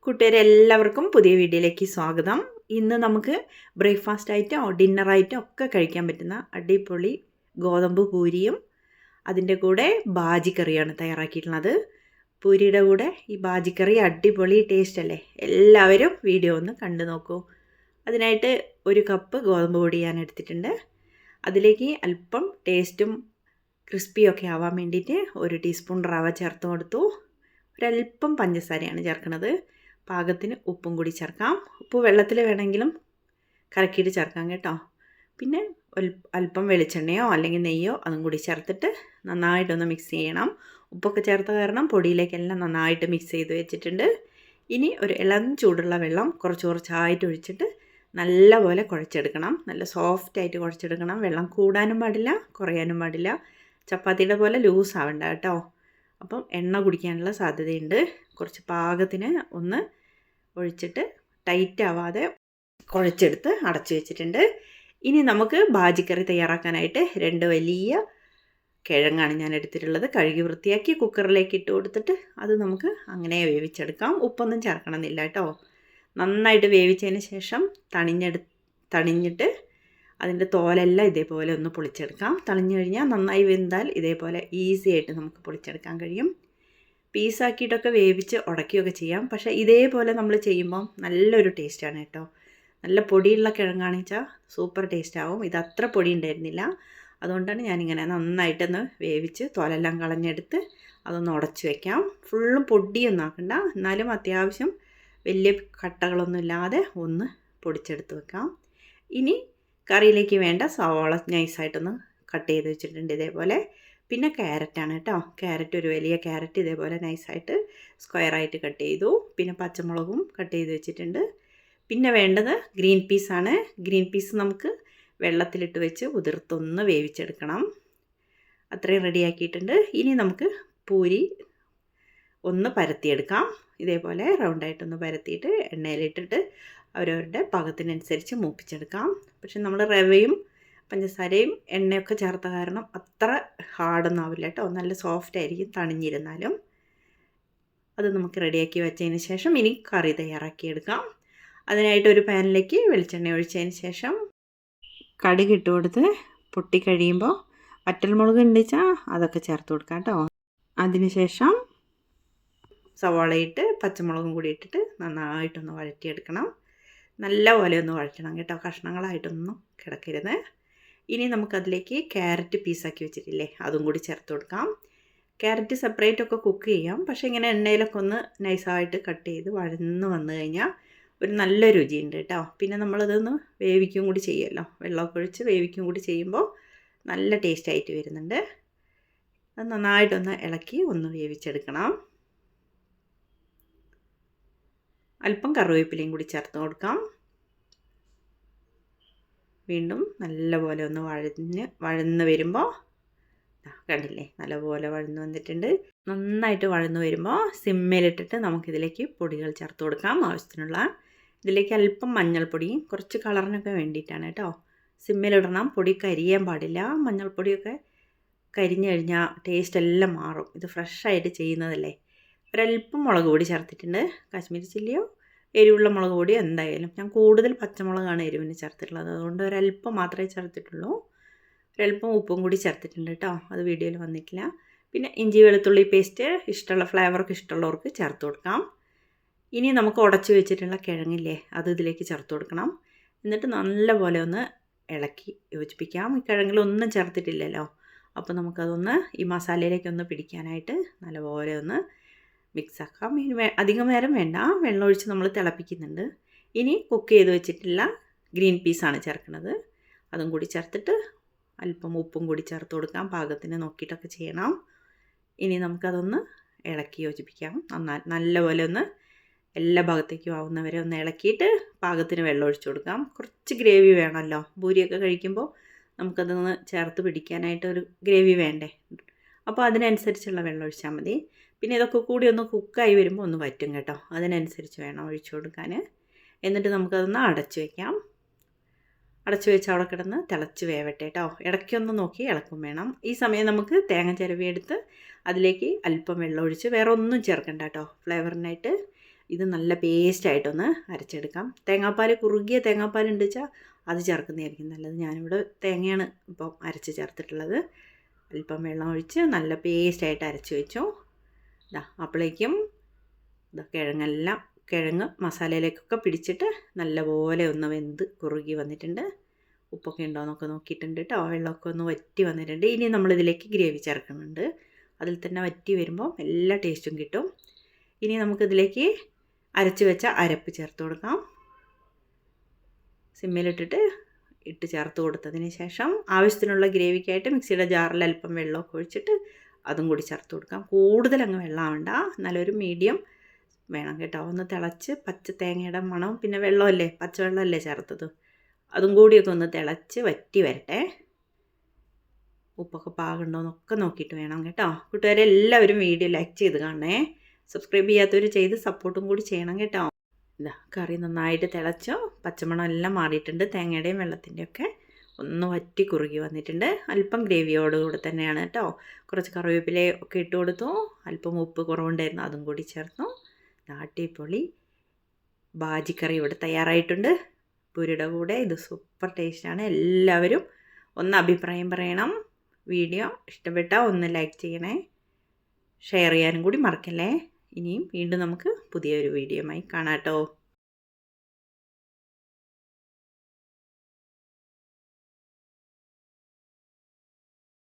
കൂട്ടുകാരെ എല്ലാവർക്കും പുതിയ വീഡിയോയിലേക്ക് സ്വാഗതം. ഇന്ന് നമുക്ക് ബ്രേക്ക്ഫാസ്റ്റ് ആയിട്ടോ ഡിന്നർ ആയിട്ടോ ഒക്കെ കഴിക്കാൻ പറ്റുന്ന അടിപൊളി ഗോതമ്പ് പൂരിയും അതിൻ്റെ കൂടെ ബാജിക്കറിയാണ് തയ്യാറാക്കിയിട്ടുള്ളത്. പൂരിയുടെ കൂടെ ഈ ബാജിക്കറി അടിപൊളി ടേസ്റ്റ് അല്ലേ? എല്ലാവരും വീഡിയോ ഒന്ന് കണ്ടു നോക്കൂ. അതിനായിട്ട് ഒരു കപ്പ് ഗോതമ്പ് പൊടി ഞാൻ എടുത്തിട്ടുണ്ട്. അതിലേക്ക് അല്പം ടേസ്റ്റും ക്രിസ്പിയൊക്കെ ആവാൻ വേണ്ടിയിട്ട് 1 ടീസ്പൂൺ റവ ചേർത്ത് കൊടുത്തു. ഒരല്പം പഞ്ചസാരയാണ് ചേർക്കുന്നത്. പാകത്തിന് ഉപ്പും കൂടി ചേർക്കാം. ഉപ്പ് വെള്ളത്തിൽ വേണമെങ്കിലും കലക്കിയിട്ട് ചേർക്കാം കേട്ടോ. പിന്നെ അല്പം വെളിച്ചെണ്ണയോ അല്ലെങ്കിൽ നെയ്യോ അതും കൂടി ചേർത്തിട്ട് നന്നായിട്ടൊന്ന് മിക്സ് ചെയ്യണം. ഉപ്പൊക്കെ ചേർത്ത കാരണം പൊടിയിലേക്കെല്ലാം നന്നായിട്ട് മിക്സ് ചെയ്ത് വെച്ചിട്ടുണ്ട്. ഇനി ഒരു ഇളം ചൂടുള്ള വെള്ളം കുറച്ചായിട്ട് ഒഴിച്ചിട്ട് നല്ലപോലെ കുഴച്ചെടുക്കണം. നല്ല സോഫ്റ്റായിട്ട് കുഴച്ചെടുക്കണം. വെള്ളം കൂടാനും പാടില്ല, കുറയാനും പാടില്ല. ചപ്പാത്തിയുടെ പോലെ ലൂസ് ആവണ്ട കേട്ടോ. അപ്പം എണ്ണ കുടിക്കാനുള്ള സാധ്യതയുണ്ട്. കുറച്ച് പാകത്തിന് ഒന്ന് ഒഴിച്ചിട്ട് ടൈറ്റ് ആവാതെ കുഴച്ചെടുത്ത് അടച്ചു വെച്ചിട്ടുണ്ട്. ഇനി നമുക്ക് ബാജിക്കറി തയ്യാറാക്കാനായിട്ട് 2 വലിയ കിഴങ്ങാണ് ഞാൻ എടുത്തിട്ടുള്ളത്. കഴുകി വൃത്തിയാക്കി കുക്കറിലേക്ക് ഇട്ട് കൊടുത്തിട്ട് അത് നമുക്ക് അങ്ങനെ വേവിച്ചെടുക്കാം. ഉപ്പൊന്നും ചേർക്കണമെന്നില്ല കേട്ടോ. നന്നായിട്ട് വേവിച്ചതിന് ശേഷം തണിഞ്ഞിട്ട് അതിൻ്റെ തോലെല്ലാം ഇതേപോലെ ഒന്ന് പൊളിച്ചെടുക്കാം. തണിഞ്ഞു കഴിഞ്ഞാൽ നന്നായി വെന്താൽ ഇതേപോലെ ഈസി ആയിട്ട് നമുക്ക് പൊളിച്ചെടുക്കാൻ കഴിയും. പീസാക്കിയിട്ടൊക്കെ വേവിച്ച് ഉടക്കുകയൊക്കെ ചെയ്യാം. പക്ഷേ ഇതേപോലെ നമ്മൾ ചെയ്യുമ്പം നല്ലൊരു ടേസ്റ്റാണ് കേട്ടോ. നല്ല പൊടിയുള്ള കിഴങ്ങാണെന്ന് വെച്ചാൽ സൂപ്പർ ടേസ്റ്റ് ആവും. ഇത് അത്ര പൊടി ഉണ്ടായിരുന്നില്ല. അതുകൊണ്ടാണ് ഞാനിങ്ങനെ നന്നായിട്ടൊന്ന് വേവിച്ച് തോലെല്ലാം കളഞ്ഞെടുത്ത് അതൊന്ന് ഉടച്ച് വയ്ക്കാം. ഫുള്ളും പൊടിയൊന്നും ആക്കണ്ട, എന്നാലും അത്യാവശ്യം വലിയ കട്ടകളൊന്നും ഇല്ലാതെ ഒന്ന് പൊടിച്ചെടുത്ത് വെക്കാം. ഇനി കറിയിലേക്ക് വേണ്ട സവാള നൈസായിട്ടൊന്ന് കട്ട് ചെയ്ത് വെച്ചിട്ടുണ്ട് ഇതേപോലെ. പിന്നെ ക്യാരറ്റാണ് കേട്ടോ. ക്യാരറ്റ് ഒരു വലിയ ക്യാരറ്റ് ഇതേപോലെ നൈസായിട്ട് സ്ക്വയറായിട്ട് കട്ട് ചെയ്തു. പിന്നെ പച്ചമുളകും കട്ട് ചെയ്ത് വെച്ചിട്ടുണ്ട്. പിന്നെ വേണ്ടത് ഗ്രീൻ പീസാണ്. ഗ്രീൻ പീസ് നമുക്ക് വെള്ളത്തിലിട്ട് വെച്ച് ഉതിർത്തൊന്ന് വേവിച്ചെടുക്കണം. അത്രയും റെഡിയാക്കിയിട്ടുണ്ട്. ഇനി നമുക്ക് പൂരി ഒന്ന് പരത്തിയെടുക്കാം. ഇതേപോലെ റൗണ്ടായിട്ടൊന്ന് പരത്തിയിട്ട് എണ്ണയിലിട്ടിട്ട് അവരവരുടെ പാകത്തിനനുസരിച്ച് മൂപ്പിച്ചെടുക്കാം. പക്ഷെ നമ്മൾ റവയും പഞ്ചസാരയും എണ്ണയൊക്കെ ചേർത്ത കാരണം അത്ര ഹാർഡൊന്നും ആവില്ല കേട്ടോ. നല്ല സോഫ്റ്റ് ആയിരിക്കും തണിഞ്ഞിരുന്നാലും. അത് നമുക്ക് റെഡിയാക്കി വെച്ചതിന് ശേഷം ഇനി കറി തയ്യാറാക്കിയെടുക്കാം. അതിനായിട്ട് ഒരു പാനിലേക്ക് വെളിച്ചെണ്ണ ഒഴിച്ചതിന് ശേഷം കടുക് ഇട്ട് കൊടുത്ത് പൊട്ടിക്കഴിയുമ്പോൾ വറ്റൽമുളക് ഉണ്ടെച്ചാൽ അതൊക്കെ ചേർത്ത് കൊടുക്കാം കേട്ടോ. അതിനുശേഷം സവാളയിട്ട് പച്ചമുളകും കൂടി ഇട്ടിട്ട് നന്നായിട്ടൊന്ന് വഴറ്റിയെടുക്കണം. നല്ല പോലെ ഒന്ന് വഴറ്റണം കേട്ടോ. കഷ്ണങ്ങളായിട്ടൊന്നും കിടക്കരുത്. ഇനി നമുക്കതിലേക്ക് ക്യാരറ്റ് പീസാക്കി വെച്ചിട്ടില്ലേ അതും കൂടി ചേർത്ത് കൊടുക്കാം. ക്യാരറ്റ് സെപ്പറേറ്റ് ഒക്കെ കുക്ക് ചെയ്യാം. പക്ഷേ ഇങ്ങനെ എണ്ണയിലൊക്കെ ഒന്ന് നൈസായിട്ട് കട്ട് ചെയ്ത് വഴന്ന് വന്നു കഴിഞ്ഞാൽ ഒരു നല്ല രുചിയുണ്ട് കേട്ടോ. പിന്നെ നമ്മളതൊന്ന് വേവിക്കും കൂടി ചെയ്യുമല്ലോ, വെള്ളമൊക്കെ ഒഴിച്ച് വേവിക്കും കൂടി ചെയ്യുമ്പോൾ നല്ല ടേസ്റ്റായിട്ട് വരുന്നുണ്ട്. അത് നന്നായിട്ടൊന്ന് ഇളക്കി ഒന്ന് വേവിച്ചെടുക്കണം. അല്പം കറിവേപ്പിലയും കൂടി ചേർത്ത് കൊടുക്കാം. വീണ്ടും നല്ലപോലെ ഒന്ന് വഴന്ന് വരുമ്പോൾ കണ്ടില്ലേ, നല്ലപോലെ വഴന്ന് വന്നിട്ടുണ്ട്. നന്നായിട്ട് വഴന്ന് വരുമ്പോൾ സിമ്മിലിട്ടിട്ട് നമുക്കിതിലേക്ക് പൊടികൾ ചേർത്ത് കൊടുക്കാം ആവശ്യത്തിനുള്ള. ഇതിലേക്ക് അല്പം മഞ്ഞൾപ്പൊടിയും കുറച്ച് കളറിനൊക്കെ വേണ്ടിയിട്ടാണ് കേട്ടോ. സിമ്മിലിടണം. പൊടി കരിയാൻ പാടില്ല. മഞ്ഞൾപ്പൊടിയൊക്കെ കരിഞ്ഞു കഴിഞ്ഞാൽ ടേസ്റ്റ് എല്ലാം മാറും. ഇത് ഫ്രഷായിട്ട് ചെയ്യുന്നതല്ലേ. ഒരല്പം മുളക് പൊടി ചേർത്തിട്ടുണ്ട്. കാശ്മീരി ചില്ലിയോ എരിവുള്ള മുളക് പൊടി എന്തായാലും. ഞാൻ കൂടുതൽ പച്ചമുളകാണ് എരിവിന് ചേർത്തിട്ടുള്ളത്. അതുകൊണ്ട് ഒരല്പം മാത്രമേ ചേർത്തിട്ടുള്ളൂ. ഒരല്പം ഉപ്പും കൂടി ചേർത്തിട്ടുണ്ട് കേട്ടോ. അത് വീഡിയോയിൽ വന്നിട്ടില്ല. പിന്നെ ഇഞ്ചി വെളുത്തുള്ളി പേസ്റ്റ് ഇഷ്ടമുള്ള ഫ്ലേവറൊക്കെ ഇഷ്ടമുള്ളവർക്ക് ചേർത്ത് കൊടുക്കാം. ഇനി നമുക്ക് ഉടച്ച് വെച്ചിട്ടുള്ള കിഴങ്ങില്ലേ അത് ഇതിലേക്ക് ചേർത്ത് കൊടുക്കണം. എന്നിട്ട് നല്ലപോലെ ഒന്ന് ഇളക്കി യോജിപ്പിക്കാം. ഈ കിഴങ്ങിലൊന്നും ചേർത്തിട്ടില്ലല്ലോ. അപ്പോൾ നമുക്കതൊന്ന് ഈ മസാലയിലേക്കൊന്ന് പിടിക്കാനായിട്ട് നല്ലപോലെ ഒന്ന് മിക്സാക്കാം. ഇനി അധികം നേരം വേണ്ട, വെള്ളമൊഴിച്ച് നമ്മൾ തിളപ്പിക്കുന്നുണ്ട്. ഇനി കുക്ക് ചെയ്ത് വെച്ചിട്ടുള്ള ഗ്രീൻ പീസാണ് ചേർക്കുന്നത്. അതും കൂടി ചേർത്തിട്ട് അല്പം ഉപ്പും കൂടി ചേർത്ത് കൊടുക്കാം. പാകത്തിന് നോക്കിയിട്ടൊക്കെ ചെയ്യണം. ഇനി നമുക്കതൊന്ന് ഇളക്കി യോജിപ്പിക്കാം. നല്ലപോലെ ഒന്ന് എല്ലാ ഭാഗത്തേക്കും ആവുന്നവരെ ഒന്ന് ഇളക്കിയിട്ട് പാകത്തിന് വെള്ളം ഒഴിച്ച് കൊടുക്കാം. കുറച്ച് ഗ്രേവി വേണമല്ലോ. പൂരിയൊക്കെ കഴിക്കുമ്പോൾ നമുക്കതൊന്ന് ചേർത്ത് പിടിക്കാനായിട്ട് ഒരു ഗ്രേവി വേണ്ടേ. അപ്പോൾ അതിനനുസരിച്ചുള്ള വെള്ളം ഒഴിച്ചാൽ മതി. പിന്നെ ഇതൊക്കെ കൂടി ഒന്ന് കുക്കായി വരുമ്പോൾ ഒന്ന് വറ്റും കേട്ടോ. അതിനനുസരിച്ച് വേണം ഒഴിച്ചു കൊടുക്കാൻ. എന്നിട്ട് നമുക്കതൊന്ന് അടച്ചു വയ്ക്കാം. അടച്ചു വെച്ച് അവിടെ കിടന്ന് തിളച്ച് വേവട്ടെ കേട്ടോ. ഇടയ്ക്കൊന്ന് നോക്കി ഇളക്കും വേണം. ഈ സമയം നമുക്ക് തേങ്ങ ചിരവിയെടുത്ത് അതിലേക്ക് അല്പം വെള്ളം ഒഴിച്ച് വേറെ ഒന്നും ചേർക്കണ്ട കേട്ടോ. ഫ്ലേവറിനായിട്ട് ഇത് നല്ല പേസ്റ്റായിട്ടൊന്ന് അരച്ചെടുക്കാം. തേങ്ങാപ്പാൽ കുറുകിയ തേങ്ങാപ്പാൽ ഉണ്ട് വെച്ചാൽ അത് ചേർക്കുന്നതായിരിക്കും നല്ലത്. ഞാനിവിടെ തേങ്ങയാണ് ഇപ്പം അരച്ച് ചേർത്തിട്ടുള്ളത്. അല്പം വെള്ളം ഒഴിച്ച് നല്ല പേസ്റ്റായിട്ട് അരച്ച് വെച്ചു. അപ്പോഴേക്കും കിഴങ്ങ് മസാലയിലേക്കൊക്കെ പിടിച്ചിട്ട് നല്ലപോലെ ഒന്ന് വെന്ത് കുറുകി വന്നിട്ടുണ്ട്. ഉപ്പൊക്കെ ഉണ്ടോ എന്നൊക്കെ നോക്കിയിട്ടുണ്ട് കേട്ടോ. വെള്ളമൊക്കെ ഒന്ന് വറ്റി വന്നിട്ടുണ്ട്. ഇനി നമ്മളിതിലേക്ക് ഗ്രേവി ചേർക്കുന്നുണ്ട്. അതിൽ തന്നെ വറ്റി വരുമ്പോൾ എല്ലാ ടേസ്റ്റും കിട്ടും. ഇനി നമുക്കിതിലേക്ക് അരച്ച് വെച്ച അരപ്പ് ചേർത്ത് കൊടുക്കാം. സിമ്മിലിട്ടിട്ട് ചേർത്ത് കൊടുത്തതിന് ശേഷം ആവശ്യത്തിനുള്ള ഗ്രേവിക്കായിട്ട് മിക്സിയുടെ ജാറിൽ അല്പം വെള്ളമൊക്കെ ഒഴിച്ചിട്ട് അതും കൂടി ചേർത്ത് കൊടുക്കാം. കൂടുതൽ അങ്ങ് വെള്ളമാവണ്ട, നല്ലൊരു മീഡിയം വേണം കേട്ടോ. ഒന്ന് തിളച്ച് പച്ച തേങ്ങയുടെ മണം, പിന്നെ വെള്ളമല്ലേ, പച്ചവെള്ളമല്ലേ ചേർത്തത്, അതും കൂടിയൊക്കെ ഒന്ന് തിളച്ച് വറ്റി വരട്ടെ. ഉപ്പൊക്കെ പാകുണ്ടോയെന്നൊക്കെ നോക്കിയിട്ട് വേണം കേട്ടോ. കൂട്ടുകാരെ എല്ലാവരും വീഡിയോ ലൈക്ക് ചെയ്ത് കാണണേ. സബ്സ്ക്രൈബ് ചെയ്യാത്തവർ ചെയ്ത് സപ്പോർട്ടും കൂടി ചെയ്യണം കേട്ടോ. കറി നന്നായിട്ട് തിളച്ചോ, പച്ചമണം എല്ലാം മാറിയിട്ടുണ്ട്. തേങ്ങയുടെയും വെള്ളത്തിൻ്റെയും ഒക്കെ ഒന്ന് വറ്റി കുറുകി വന്നിട്ടുണ്ട്. അല്പം ഗ്രേവിയോടുകൂടി തന്നെയാണ് കേട്ടോ. കുറച്ച് കറിവേപ്പില ഒക്കെ ഇട്ട് കൊടുത്തു. അല്പം ഉപ്പ് കുറവുണ്ടായിരുന്നു, അതും കൂടി ചേർന്നു. അടിപൊളി ബാജിക്കറി ഇവിടെ തയ്യാറായിട്ടുണ്ട്. പൂരിയുടെ കൂടെ ഇത് സൂപ്പർ ടേസ്റ്റാണ്. എല്ലാവരും ഒന്ന് അഭിപ്രായം പറയണം. വീഡിയോ ഇഷ്ടപ്പെട്ടാൽ ഒന്ന് ലൈക്ക് ചെയ്യണേ, ഷെയർ ചെയ്യാനും കൂടി മറക്കല്ലേ. ഇനിയും വീണ്ടും നമുക്ക് പുതിയൊരു വീഡിയോയുമായി കാണാം കേട്ടോ.